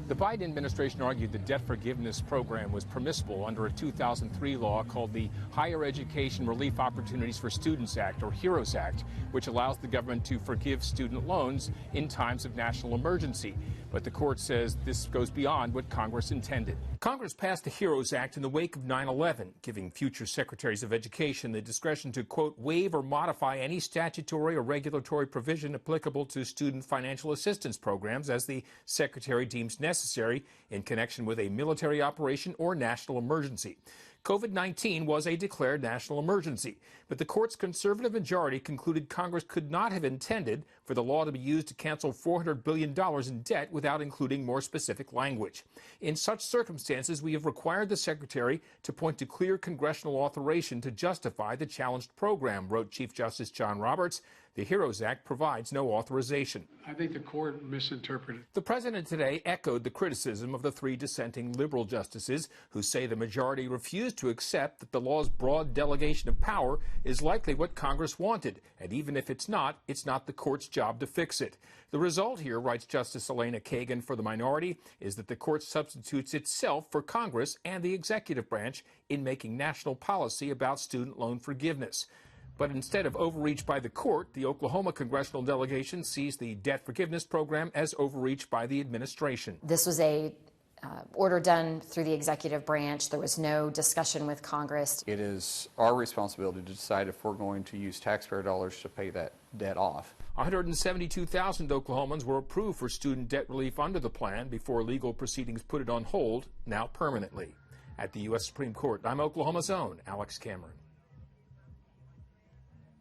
The Biden administration argued the debt forgiveness program was permissible under a 2003 law called the Higher Education Relief Opportunities for Students Act, or HEROES Act, which allows the government to forgive student loans in times of national emergency. But the court says this goes beyond what Congress intended. Congress passed the HEROES Act in the wake of 9/11, giving future secretaries of education the discretion to, quote, waive or modify any statutory or regulatory provision applicable to student financial assistance programs as the secretary deems necessary in connection with a military operation or national emergency. COVID-19 was a declared national emergency, but the court's conservative majority concluded Congress could not have intended for the law to be used to cancel $400 billion in debt without including more specific language. In such circumstances, we have required the Secretary to point to clear congressional authorization to justify the challenged program, wrote Chief Justice John Roberts. The HEROES Act provides no authorization. I think the court misinterpreted. The president today echoed the criticism of the three dissenting liberal justices who say the majority refused to accept that the law's broad delegation of power is likely what Congress wanted, and even if it's not the court's job to fix it. The result here, writes Justice Elena Kagan for the minority, is that the court substitutes itself for Congress and the executive branch in making national policy about student loan forgiveness. But instead of overreach by the court, the Oklahoma congressional delegation sees the debt forgiveness program as overreach by the administration. This was a order done through the executive branch. There was no discussion with Congress. It is our responsibility to decide if we're going to use taxpayer dollars to pay that debt off. 172,000 Oklahomans were approved for student debt relief under the plan before legal proceedings put it on hold, now permanently. At the U.S. Supreme Court, I'm Oklahoma's own Alex Cameron.